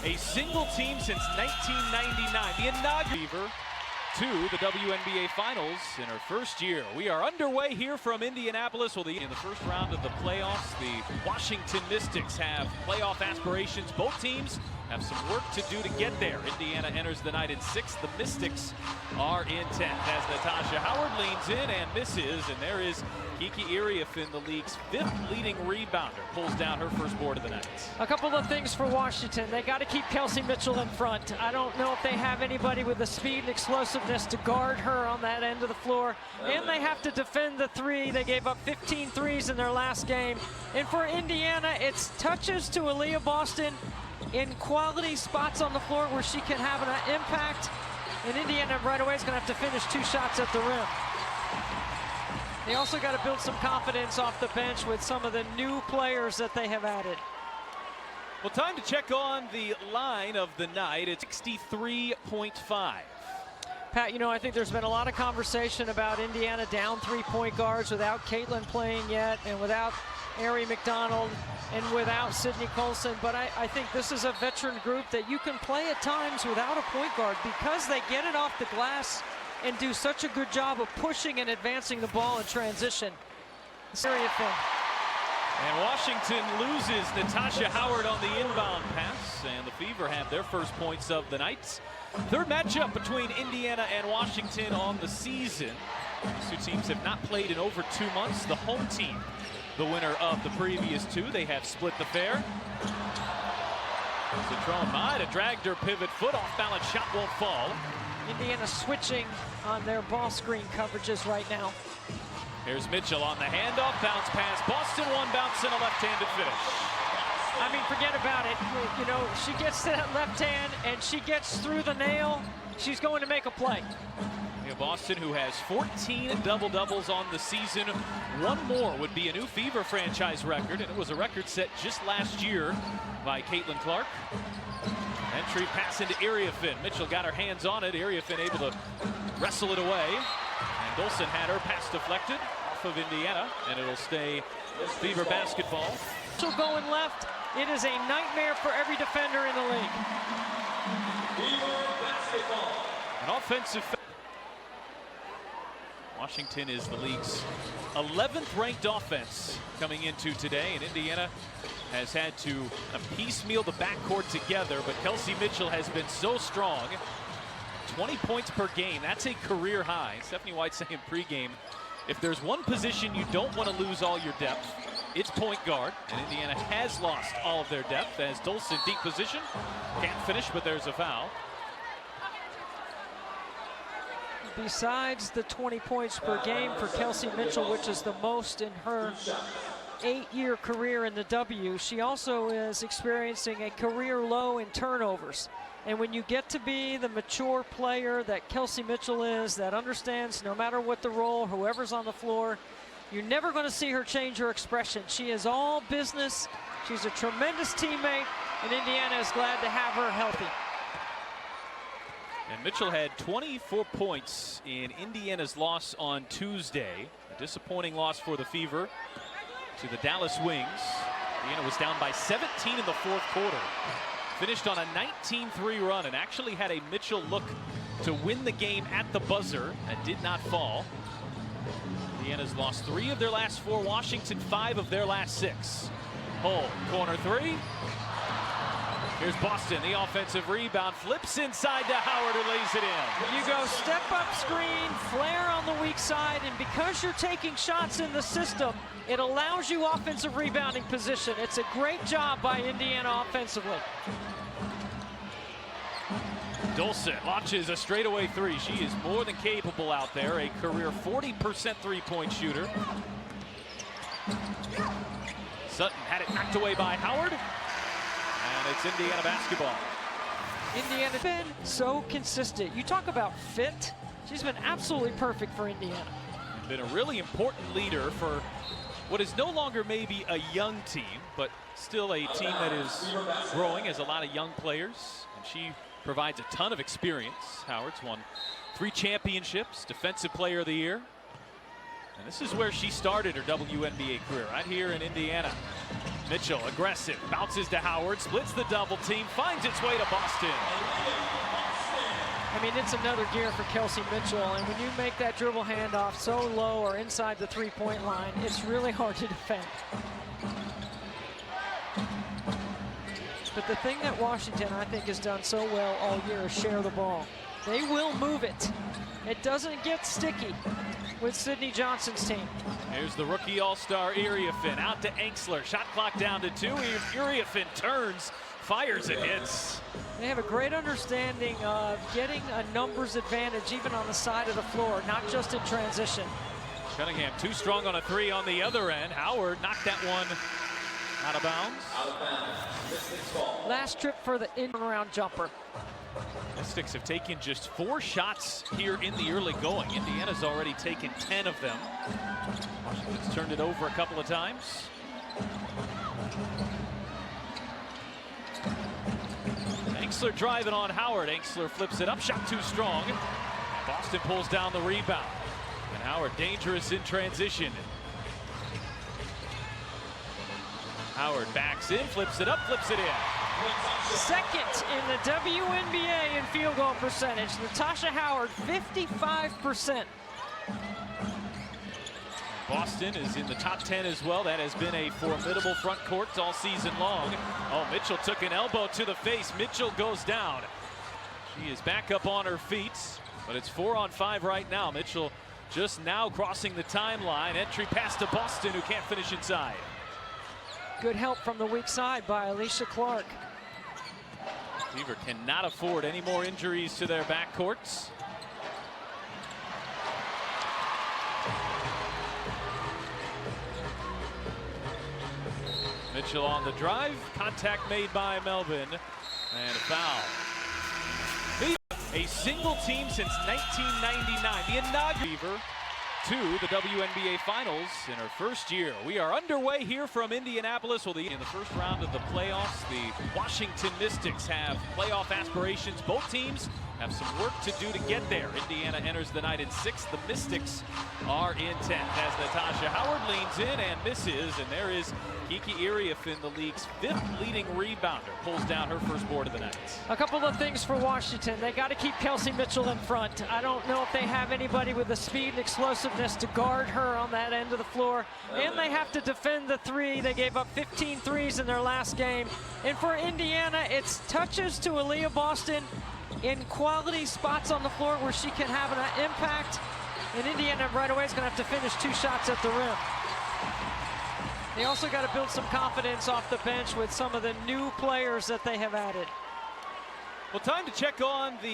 A single team since 1999, the inaugural to the WNBA Finals in her first year. We are underway here from Indianapolis. Well, in the first round of the playoffs, the Washington Mystics have playoff aspirations. Both teams have some work to do to get there. Indiana enters the night in 6th. The Mystics are in 10th as Natasha Howard leans in and misses. And there is Kiki Iriafen, the league's 5th leading rebounder, pulls down her first board of the night. A couple of things for Washington. They got to keep Kelsey Mitchell in front. I don't know if they have anybody with the speed and explosiveness to guard her on that end of the floor. And they have to defend the three. They gave up 15 threes in their last game. And for Indiana, it's touches to Aaliyah Boston in quality spots on the floor where she can have an impact. And Indiana right away is going to have to finish 2 shots at the rim. They also got to build some confidence off the bench with some of the new players that they have added. Well, time to check on the line of the night. It's 63.5. Pat, you know, I think there's been a lot of conversation about Indiana down 3-point guards without Caitlin playing yet and without Ari McDonald and without Sydney Colson. But I think this is a veteran group that you can play at times without a point guard because they get it off the glass and do such a good job of pushing and advancing the ball in transition. Iriafen. And Washington loses Natasha Howard on the inbound pass, and the Fever have their first points of the night. Third matchup between Indiana and Washington on the season. These two teams have not played in over 2 months. The home team, the winner of the previous 2. They have split the fair. Citron might have dragged her pivot foot off balance, shot won't fall. Indiana switching on their ball screen coverages right now. Here's Mitchell on the handoff, bounce pass. Boston one bounce and a left-handed finish. I mean, forget about it. You know, she gets to that left hand and she gets through the nail. She's going to make a play. Yeah, Boston, who has 14 double-doubles on the season. One more would be a new Fever franchise record, and it was a record set just last year by Caitlin Clark. Entry pass into Iriafen. Mitchell got her hands on it. Iriafen able to wrestle it away. And Dolson had her pass deflected off of Indiana, and it'll stay Fever basketball. So going left, it is a nightmare for every defender in the league. Fever basketball. An offensive. Washington is the league's 11th ranked offense coming into today, and Indiana has had to piecemeal the backcourt together, but Kelsey Mitchell has been so strong. 20 points per game, that's a career high. Stephanie White saying pregame, if there's one position you don't want to lose all your depth, it's point guard, and Indiana has lost all of their depth as Dolson deep position. Can't finish, but there's a foul. Besides the 20 points per game for Kelsey Mitchell, which is the most in her 8-year career in the W, she also is experiencing a career low in turnovers. And when you get to be the mature player that Kelsey Mitchell is, that understands no matter what the role, whoever's on the floor, you're never going to see her change her expression. She is all business. She's a tremendous teammate, and Indiana is glad to have her healthy. And Mitchell had 24 points in Indiana's loss on Tuesday. A disappointing loss for the Fever to the Dallas Wings. Indiana was down by 17 in the 4th quarter. Finished on a 19-3 run and actually had a Mitchell look to win the game at the buzzer that did not fall. Indiana's lost 3 of their last 4. Washington 5 of their last 6. Hull, corner 3. Here's Boston, the offensive rebound, flips inside to Howard, who lays it in. You go step up screen, flare on the weak side, and because you're taking shots in the system, it allows you offensive rebounding position. It's a great job by Indiana offensively. Dolson launches a straightaway 3. She is more than capable out there, a career 40% three-point shooter. Sutton had it knocked away by Howard. And it's Indiana basketball. Indiana's been so consistent. You talk about fit. She's been absolutely perfect for Indiana. Been a really important leader for what is no longer maybe a young team, but still a team that is growing, has a lot of young players, and she provides a ton of experience. Howard's won 3 championships, Defensive Player of the Year. And this is where she started her WNBA career, right here in Indiana. Mitchell, aggressive, bounces to Howard, splits the double team, finds its way to Boston. I mean, it's another gear for Kelsey Mitchell, and when you make that dribble handoff so low or inside the three-point line, it's really hard to defend. But the thing that Washington, I think, has done so well all year is share the ball. They will move it. It doesn't get sticky with Sydney Johnson's team. Here's the rookie all-star Iriafin out to Enxler. Shot clock down to 2. Iriafin turns, fires and hits. They have a great understanding of getting a numbers advantage even on the side of the floor, not just in transition. Cunningham too strong on a 3 on the other end. Howard knocked that one out of bounds. Last trip for the in-around jumper. Mystics have taken just 4 shots here in the early going. Indiana's already taken 10 of them. Washington's turned it over a couple of times. Enxler driving on Howard. Enxler flips it up, shot too strong. Boston pulls down the rebound. And Howard dangerous in transition. Howard backs in, flips it up, flips it in. Second in the WNBA in field goal percentage. Natasha Howard, 55%. Boston is in the top 10 as well. That has been a formidable front court all season long. Oh, Mitchell took an elbow to the face. Mitchell goes down. She is back up on her feet, but it's 4-on-5 right now. Mitchell just now crossing the timeline. Entry pass to Boston, who can't finish inside. Good help from the weak side by Alicia Clark. Fever cannot afford any more injuries to their backcourts. Mitchell on the drive, contact made by Melvin, and a foul. A single team since 1999, the inaugural Fever to the WNBA Finals in her first year. We are underway here from Indianapolis. Well, in the first round of the playoffs, the Washington Mystics have playoff aspirations. Both teams have some work to do to get there. Indiana enters the night in 6th. The Mystics are in 10th as Natasha Howard leans in and misses. And there is Kiki Iriafin, the league's 5th leading rebounder, pulls down her first board of the night. A couple of things for Washington. They got to keep Kelsey Mitchell in front. I don't know if they have anybody with the speed and explosiveness to guard her on that end of the floor. And they have to defend the 3. They gave up 15 threes in their last game. And for Indiana, it's touches to Aaliyah Boston in quality spots on the floor where she can have an impact. And Indiana right away is going to have to finish 2 shots at the rim. They also got to build some confidence off the bench with some of the new players that they have added. Well, time to check on the